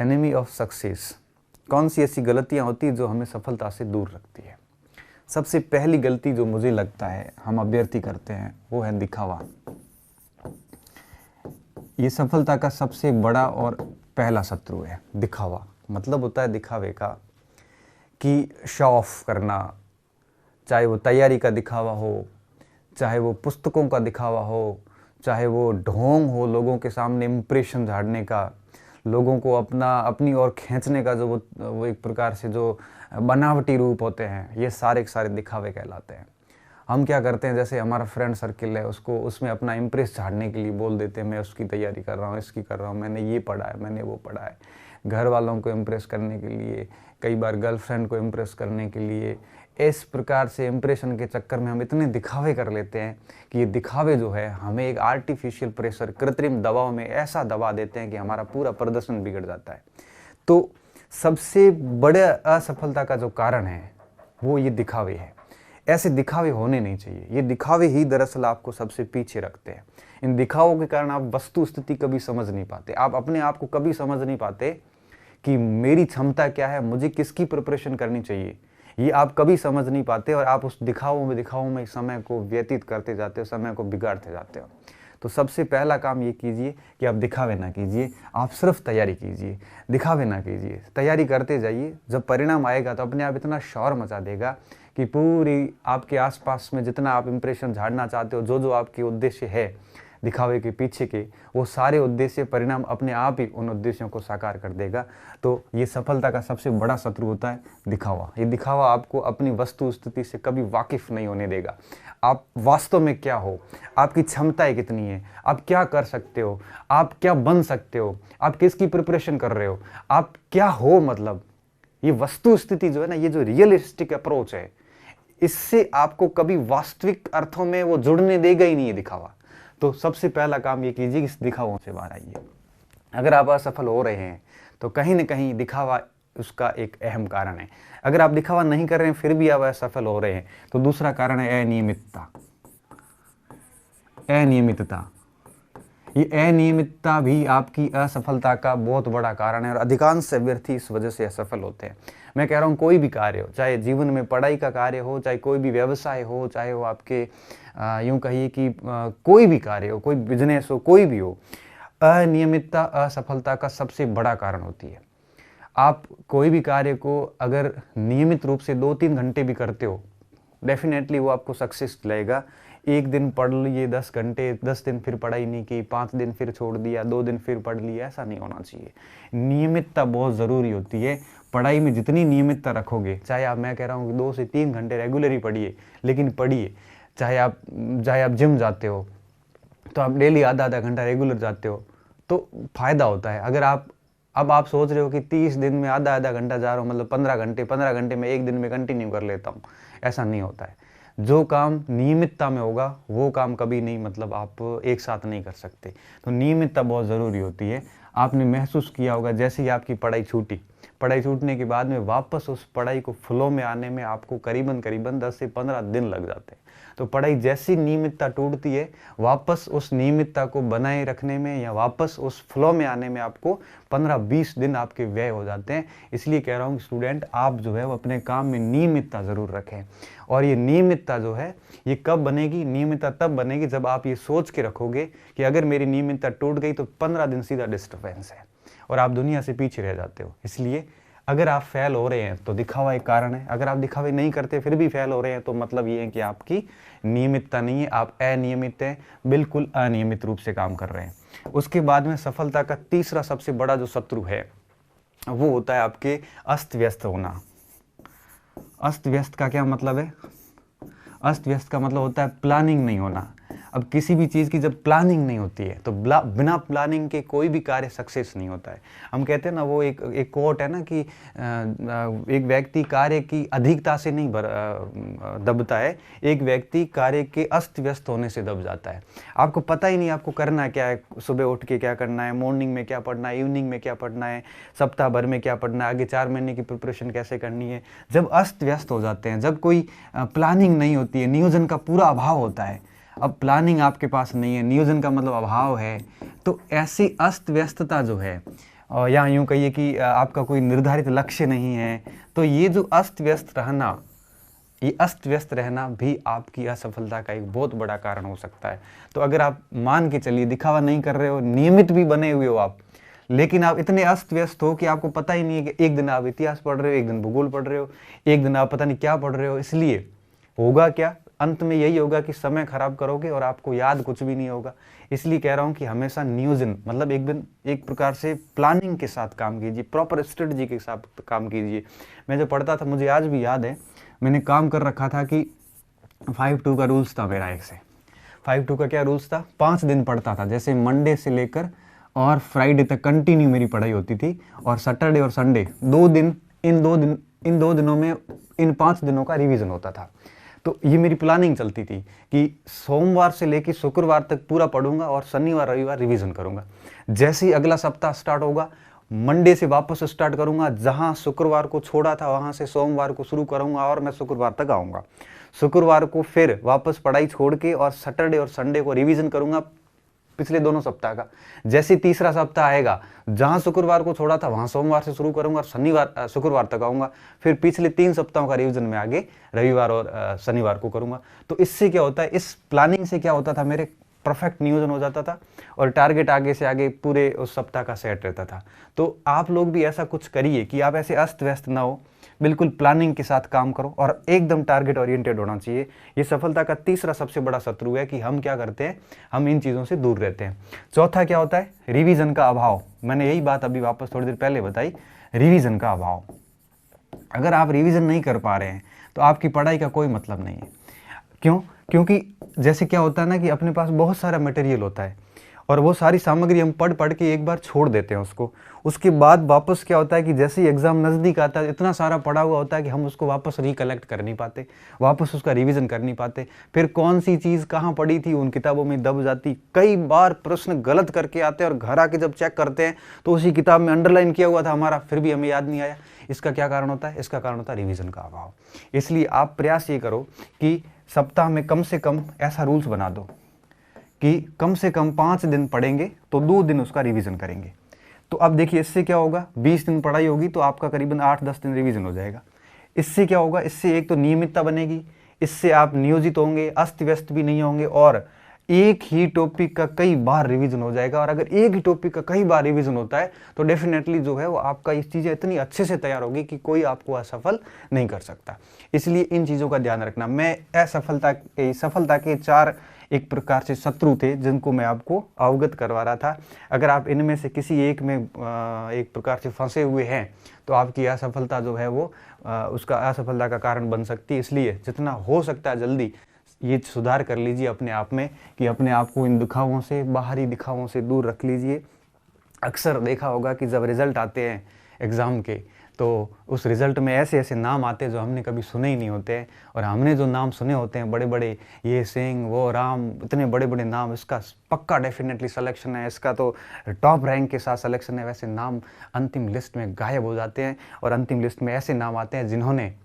Enemy of success. कौन सी ऐसी गलतियां होती हैं जो हमें सफलता से दूर रखती है? सबसे पहली गलती जो मुझे लगता है हम अभ्यर्थी करते हैं वो है दिखावा। ये सफलता का सबसे बड़ा और पहला शत्रु है, दिखावा। मतलब होता है दिखावे का कि शो ऑफ करना, चाहे वो तैयारी का दिखावा हो, चाहे वो पुस्तकों का दिखावा हो, चाहे वो ढोंग हो लोगों के सामने इम्प्रेशन झाड़ने का, लोगों को अपनी ओर खींचने का, जो वो एक प्रकार से जो बनावटी रूप होते हैं, ये सारे के सारे दिखावे कहलाते हैं। हम क्या करते हैं, जैसे हमारा फ्रेंड सर्किल है, उसको उसमें अपना इम्प्रेस झाड़ने के लिए बोल देते हैं, मैं उसकी तैयारी कर रहा हूँ, इसकी कर रहा हूँ, मैंने ये पढ़ा है, मैंने वो पढ़ा है। घर वालों को इम्प्रेस करने के लिए, कई बार गर्लफ्रेंड को इम्प्रेस करने के लिए, इस प्रकार से इम्प्रेशन के चक्कर में हम इतने दिखावे कर लेते हैं कि ये दिखावे जो है हमें एक आर्टिफिशियल प्रेशर, कृत्रिम दबाव में ऐसा दबा देते हैं कि हमारा पूरा प्रदर्शन बिगड़ जाता है। तो सबसे बड़े असफलता का जो कारण है वो ये दिखावे है। ऐसे दिखावे होने नहीं चाहिए। ये दिखावे ही दरअसल आपको सबसे पीछे रखते हैं। इन दिखावों के कारण आप वस्तु स्थिति कभी समझ नहीं पाते, आप अपने आप को कभी समझ नहीं पाते कि मेरी क्षमता क्या है, मुझे किसकी प्रिपरेशन करनी चाहिए, ये आप कभी समझ नहीं पाते और आप उस दिखावों में समय को व्यतीत करते जाते हो, समय को बिगाड़ते जाते हो। तो सबसे पहला काम ये कीजिए कि आप दिखावे ना कीजिए, आप सिर्फ तैयारी कीजिए, दिखावे ना कीजिए। तैयारी करते जाइए, जब परिणाम आएगा तो अपने आप इतना शोर मचा देगा कि पूरी आपके आसपास में जितना आप इंप्रेशन झाड़ना चाहते हो, जो आपके उद्देश्य है दिखावे के पीछे के, वो सारे उद्देश्य परिणाम अपने आप ही उन उद्देश्यों को साकार कर देगा। तो ये सफलता का सबसे बड़ा शत्रु होता है दिखावा। ये दिखावा आपको अपनी वस्तु स्थिति से कभी वाकिफ नहीं होने देगा। आप वास्तव में क्या हो, आपकी क्षमताएं कितनी है, आप क्या कर सकते हो, आप क्या बन सकते हो, आप किसकी प्रिपरेशन कर रहे हो, आप क्या हो, मतलब ये वस्तु स्थिति जो है ना, ये जो रियलिस्टिक अप्रोच है, इससे आपको कभी वास्तविक अर्थों में वो जुड़ने देगा ही नहीं है दिखावा। तो सबसे पहला काम ये कीजिए कि इस दिखावों से बाहर आइए। अगर आप असफल हो रहे हैं तो कहीं ना कहीं दिखावा उसका एक अहम कारण है। अगर आप दिखावा नहीं कर रहे हैं फिर भी आप असफल हो रहे हैं तो दूसरा कारण है अनियमितता। अनियमितता, ये अनियमितता भी आपकी असफलता का बहुत बड़ा कारण है और अधिकांश अभ्यर्थी इस वजह से असफल होते हैं। मैं कह रहा हूँ कोई भी कार्य हो, चाहे जीवन में पढ़ाई का कार्य हो, चाहे कोई भी व्यवसाय हो, चाहे वो आपके यूं कहिए कि कोई भी कार्य हो, कोई बिजनेस हो, कोई भी हो, अनियमितता असफलता का सबसे बड़ा कारण होती है। आप कोई भी कार्य को अगर नियमित रूप से 2-3 घंटे भी करते हो, डेफिनेटली वो आपको सक्सेस दिलाएगा। एक दिन पढ़ लिए 10 घंटे, 10 दिन फिर पढ़ाई नहीं की, 5 दिन फिर छोड़ दिया, 2 दिन फिर पढ़ लिया, ऐसा नहीं होना चाहिए। नियमितता बहुत ज़रूरी होती है। पढ़ाई में जितनी नियमितता रखोगे, चाहे आप, मैं कह रहा हूँ कि 2 से 3 घंटे रेगुलर ही पढ़िए, लेकिन पढ़िए। चाहे आप जिम जाते हो तो आप डेली आधा घंटा रेगुलर जाते हो तो फायदा होता है। अगर आप सोच रहे हो कि 30 दिन में आधा घंटा जा रहा हूँ, मतलब 15 घंटे में एक दिन में कंटिन्यू कर लेता हूँ, ऐसा नहीं होता है। जो काम नियमितता में होगा वो काम कभी नहीं, मतलब आप एक साथ नहीं कर सकते। तो नियमितता बहुत ज़रूरी होती है। आपने महसूस किया होगा जैसे ही आपकी पढ़ाई छूटने के बाद में वापस उस पढ़ाई को फ्लो में आने में आपको करीबन 10 से 15 दिन लग जाते हैं। तो पढ़ाई जैसी नियमितता टूटती है, वापस उस नियमितता को बनाए रखने में या वापस उस फ्लो में आने में आपको 15-20 दिन आपके व्यय हो जाते हैं। इसलिए कह रहा हूँ कि स्टूडेंट, आप जो है वो अपने काम में नियमितता ज़रूर रखें। और ये नियमितता जो है ये कब बनेगी? नियमितता तब बनेगी जब आप ये सोच के रखोगे कि अगर मेरी नियमितता टूट गई तो 15 दिन सीधा डिस्टर्बेंस है और आप दुनिया से पीछे रह जाते हो। इसलिए अगर आप फेल हो रहे हैं तो दिखावा एक कारण है। अगर आप दिखावे नहीं करते फिर भी फेल हो रहे हैं तो मतलब ये है कि आपकी नियमितता नहीं है, आप अनियमित हैं, बिल्कुल अनियमित रूप से काम कर रहे हैं। उसके बाद में सफलता का तीसरा सबसे बड़ा जो शत्रु है वो होता है आपके अस्त व्यस्त होना। अस्त व्यस्त का क्या मतलब है? अस्त व्यस्त का मतलब होता है प्लानिंग नहीं होना। अब किसी भी चीज़ की जब प्लानिंग नहीं होती है तो बिना प्लानिंग के कोई भी कार्य सक्सेस नहीं होता है। हम कहते हैं ना, वो एक कोट है ना कि एक व्यक्ति कार्य की अधिकता से नहीं दबता है, एक व्यक्ति कार्य के अस्त व्यस्त होने से दब जाता है। आपको पता ही नहीं आपको करना क्या है, सुबह उठ के क्या करना है, मॉर्निंग में क्या पढ़ना है, इवनिंग में क्या पढ़ना है, सप्ताह भर में क्या पढ़ना है, आगे 4 महीने की प्रिपरेशन कैसे करनी है। जब अस्त व्यस्त हो जाते हैं, जब कोई प्लानिंग नहीं होती है, नियोजन का पूरा अभाव होता है। अब प्लानिंग आपके पास नहीं है, नियोजन का मतलब अभाव है, तो ऐसी अस्त व्यस्तता जो है और या यूँ कहिए कि आपका कोई निर्धारित लक्ष्य नहीं है, तो ये जो अस्त व्यस्त रहना, ये अस्त व्यस्त रहना भी आपकी असफलता का एक बहुत बड़ा कारण हो सकता है। तो अगर आप मान के चलिए दिखावा नहीं कर रहे हो, नियमित भी बने हुए हो आप, लेकिन आप इतने अस्त व्यस्त हो कि आपको पता ही नहीं है कि एक दिन आप इतिहास पढ़ रहे हो, एक दिन भूगोल पढ़ रहे हो, एक दिन आप पता नहीं क्या पढ़ रहे हो, इसलिए होगा क्या, अंत में यही होगा कि समय खराब करोगे और आपको याद कुछ भी नहीं होगा। इसलिए कह रहा हूँ कि हमेशा नियोजन, मतलब एक दिन एक प्रकार से प्लानिंग के साथ काम कीजिए, प्रॉपर स्ट्रेटजी के साथ काम कीजिए। मैं जब पढ़ता था, मुझे आज भी याद है, मैंने काम कर रखा था कि 5-2 का रूल्स था मेरा। एक से 5-2 का क्या रूल्स था, 5 दिन पढ़ता था, जैसे मंडे से लेकर और फ्राइडे तक कंटिन्यू मेरी पढ़ाई होती थी, और सैटरडे और संडे 2 दिन, इन दो दिनों में इन 5 दिनों का रिवीजन होता था। तो ये मेरी प्लानिंग चलती थी कि सोमवार से लेकर शुक्रवार तक पूरा पढ़ूंगा और शनिवार रविवार रिवीजन करूंगा। जैसे ही अगला सप्ताह स्टार्ट होगा, मंडे से वापस स्टार्ट करूंगा, जहां शुक्रवार को छोड़ा था वहां से सोमवार को शुरू करूंगा और मैं शुक्रवार तक आऊंगा। शुक्रवार को फिर वापस पढ़ाई छोड़ के और सैटरडे और संडे को रिवीजन करूंगा पिछले दोनों सप्ताह का। जैसे तीसरा सप्ताह आएगा, जहां शुक्रवार को छोड़ा था वहां सोमवार से शुरू करूंगा और शुक्रवार तक आऊंगा। फिर पिछले 3 सप्ताहों का रिवीजन में आगे रविवार और शनिवार को करूंगा। तो इससे क्या होता है, इस प्लानिंग से क्या होता था, मेरे परफेक्ट नियोजन हो जाता था और टारगेट आगे से आगे पूरे उस सप्ताह का सेट रहता था। तो आप लोग भी ऐसा कुछ करिए कि आप ऐसे अस्त व्यस्त ना हो, बिल्कुल प्लानिंग के साथ काम करो और एकदम टारगेट ओरिएंटेड होना चाहिए। ये सफलता का तीसरा सबसे बड़ा शत्रु है कि हम क्या करते हैं, हम इन चीज़ों से दूर रहते हैं। चौथा क्या होता है, रिवीजन का अभाव। मैंने यही बात अभी वापस थोड़ी देर पहले बताई, रिवीजन का अभाव। अगर आप रिवीजन नहीं कर पा रहे हैं तो आपकी पढ़ाई का कोई मतलब नहीं है। क्यों? क्योंकि जैसे क्या होता है ना कि अपने पास बहुत सारा मटेरियल होता है और वो सारी सामग्री हम पढ़ पढ़ के एक बार छोड़ देते हैं उसको। उसके बाद वापस क्या होता है कि जैसे ही एग्जाम नज़दीक आता है, इतना सारा पढ़ा हुआ होता है कि हम उसको वापस रिकलेक्ट कर नहीं पाते, वापस उसका रिवीजन कर नहीं पाते। फिर कौन सी चीज़ कहाँ पढ़ी थी उन किताबों में दब जाती। कई बार प्रश्न गलत करके आते हैं और घर आके जब चेक करते हैं तो उसी किताब में अंडरलाइन किया हुआ था हमारा, फिर भी हमें याद नहीं आया। इसका क्या कारण होता है? इसका कारण होता है रिवीजन का अभाव। इसलिए आप प्रयास ये करो कि सप्ताह में कम से कम ऐसा रूल्स बना दो कि कम से कम 5 दिन पढ़ेंगे तो 2 दिन उसका रिवीजन करेंगे। तो अब देखिए इससे क्या होगा, 20 दिन पढ़ाई होगी तो आपका करीबन 8-10 दिन रिवीजन हो जाएगा। इससे क्या होगा, इससे एक तो नियमितता बनेगी, इससे आप नियोजित होंगे, अस्त व्यस्त भी नहीं होंगे और एक ही टॉपिक का कई बार रिवीजन हो जाएगा। और अगर एक ही टॉपिक का कई बार रिवीजन होता है तो डेफिनेटली जो है वो आपका इस चीज़ें इतनी अच्छे से तैयार होगी कि कोई आपको असफल नहीं कर सकता। इसलिए इन चीज़ों का ध्यान रखना। मैं सफलता के 4 एक प्रकार से शत्रु थे जिनको मैं आपको अवगत करवा रहा था। अगर आप इनमें से किसी एक में एक प्रकार से फंसे हुए हैं तो आपकी असफलता जो है वो उसका असफलता का कारण बन सकती है। इसलिए जितना हो सकता है जल्दी ये सुधार कर लीजिए अपने आप में कि अपने आप को इन दिखावों से, बाहरी दिखावों से दूर रख लीजिए। अक्सर देखा होगा कि जब रिजल्ट आते हैं एग्ज़ाम के तो उस रिज़ल्ट में ऐसे ऐसे नाम आते हैं जो हमने कभी सुने ही नहीं होते हैं, और हमने जो नाम सुने होते हैं बड़े बड़े, ये सिंह वो राम, इतने बड़े बड़े नाम, इसका पक्का डेफिनेटली सिलेक्शन है, इसका तो टॉप रैंक के साथ सिलेक्शन है, वैसे नाम अंतिम लिस्ट में गायब हो जाते हैं। और अंतिम लिस्ट में ऐसे नाम आते हैं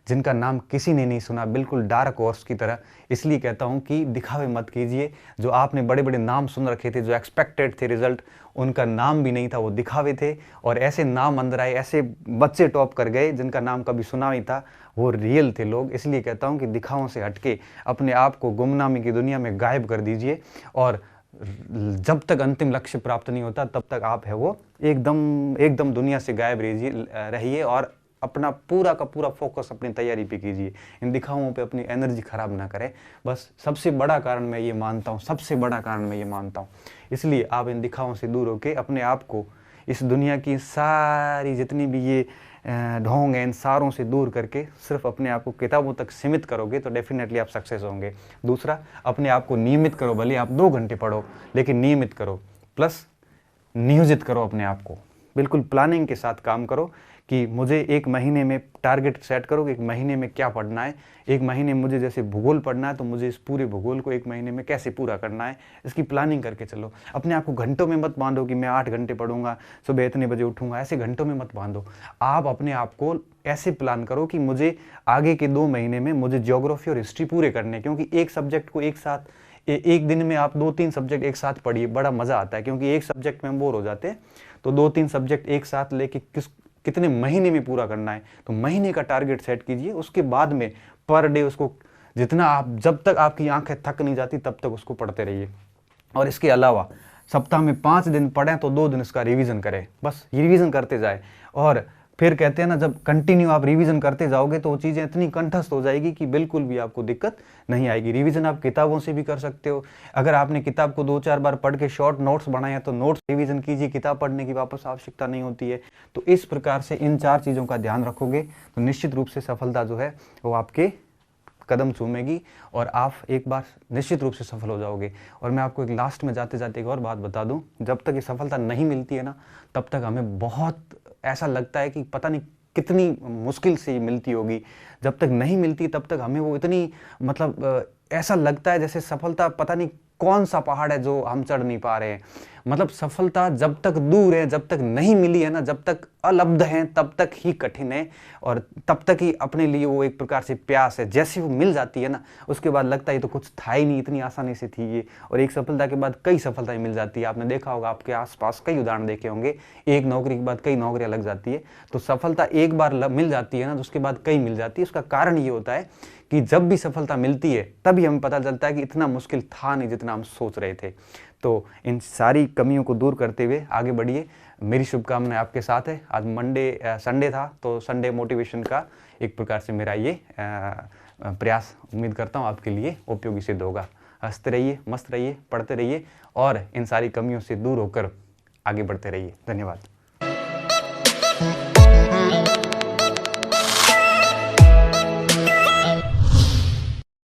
जिनका नाम किसी ने नहीं सुना, बिल्कुल डार्क हॉर्स की तरह। इसलिए कहता हूँ कि दिखावे मत कीजिए। जो आपने बड़े बड़े नाम सुन रखे थे, जो एक्सपेक्टेड थे रिजल्ट, उनका नाम भी नहीं था, वो दिखावे थे। और ऐसे नाम अंदर आए, ऐसे बच्चे टॉप कर गए जिनका नाम कभी सुना नहीं था, वो रियल थे लोग। इसलिए कहता हूँ कि दिखावों से हटके अपने आप को गुमनामी की दुनिया में गायब कर दीजिए। और जब तक अंतिम लक्ष्य प्राप्त नहीं होता तब तक आप है वो एकदम दुनिया से गायब रहिए और अपना पूरा का पूरा फोकस अपनी तैयारी पे कीजिए। इन दिखावों पे अपनी एनर्जी खराब ना करें। बस सबसे बड़ा कारण मैं ये मानता हूँ, इसलिए आप इन दिखावों से दूर होकर अपने आप को इस दुनिया की सारी जितनी भी ये ढोंग हैं, इन सारों से दूर करके सिर्फ अपने आप को किताबों तक सीमित करोगे तो डेफिनेटली आप सक्सेस होंगे। दूसरा, अपने आप को नियमित करो। भले आप 2 घंटे पढ़ो लेकिन नियमित करो, प्लस नियोजित करो अपने आप को। बिल्कुल प्लानिंग के साथ काम करो कि मुझे 1 महीने में टारगेट सेट करो कि 1 महीने में क्या पढ़ना है। 1 महीने मुझे जैसे भूगोल पढ़ना है तो मुझे इस पूरे भूगोल को 1 महीने में कैसे पूरा करना है, इसकी प्लानिंग करके चलो। अपने आप को घंटों में मत बांधो कि मैं 8 घंटे पढ़ूंगा, सुबह इतने बजे उठूंगा, ऐसे घंटों में मत बांधो। आप अपने आप को ऐसे प्लान करो कि मुझे आगे के 2 महीने में मुझे ज्योग्राफी और हिस्ट्री पूरे करने हैं। क्योंकि एक सब्जेक्ट को एक साथ एक दिन में आप 2-3 सब्जेक्ट एक साथ पढ़िए, बड़ा मज़ा आता है। क्योंकि एक सब्जेक्ट में हम बोर हो जाते हैं तो 2-3 सब्जेक्ट एक साथ लेके कितने महीने में पूरा करना है, तो महीने का टारगेट सेट कीजिए। उसके बाद में पर डे उसको जितना आप, जब तक आपकी आंखें थक नहीं जाती तब तक उसको पढ़ते रहिए। और इसके अलावा सप्ताह में 5 दिन पढ़ें तो 2 दिन इसका रिवीजन करें, बस ये रिवीजन करते जाए। और फिर कहते हैं ना, जब कंटिन्यू आप रिवीजन करते जाओगे तो वो चीज़ें इतनी कंठस्थ हो जाएगी कि बिल्कुल भी आपको दिक्कत नहीं आएगी। रिवीजन आप किताबों से भी कर सकते हो। अगर आपने किताब को 2-4 बार पढ़ के शॉर्ट नोट्स बनाए हैं तो नोट्स रिवीजन कीजिए, किताब पढ़ने की वापस आवश्यकता नहीं होती है। तो इस प्रकार से इन 4 चीज़ों का ध्यान रखोगे तो निश्चित रूप से सफलता जो है वो आपके कदम चूमेगी और आप एक बार निश्चित रूप से सफल हो जाओगे। और मैं आपको एक लास्ट में जाते जाते एक और बात बता दूं, जब तक ये सफलता नहीं मिलती है ना, तब तक हमें बहुत ऐसा लगता है कि पता नहीं कितनी मुश्किल से ये मिलती होगी। जब तक नहीं मिलती तब तक हमें वो इतनी मतलब ऐसा लगता है जैसे सफलता पता नहीं कौन सा पहाड़ है जो हम चढ़ नहीं पा रहे हैं। मतलब सफलता जब तक दूर है, जब तक नहीं मिली है ना, जब तक अलब्ध है तब तक ही कठिन है और तब तक ही अपने लिए वो एक प्रकार से प्यास है। जैसे वो मिल जाती है ना, उसके बाद लगता है तो कुछ था ही नहीं, इतनी आसानी से थी ये। और एक सफलता के बाद कई सफलताएं मिल जाती है। आपने देखा होगा, आपके आसपास कई उदाहरण देखे होंगे, एक नौकरी के बाद कई नौकरियां लग जाती है। तो सफलता एक बार मिल जाती है ना, तो उसके बाद कई मिल जाती है। उसका कारण ये होता है कि जब भी सफलता मिलती है तभी हमें पता चलता है कि इतना मुश्किल था नहीं जितना हम सोच रहे थे। तो इन सारी कमियों को दूर करते हुए आगे बढ़िए। मेरी शुभकामनाएं आपके साथ है। आज संडे था तो संडे मोटिवेशन का एक प्रकार से मेरा ये प्रयास उम्मीद करता हूँ आपके लिए उपयोगी सिद्ध होगा। हंसते रहिए, मस्त रहिए, पढ़ते रहिए और इन सारी कमियों से दूर होकर आगे बढ़ते रहिए। धन्यवाद।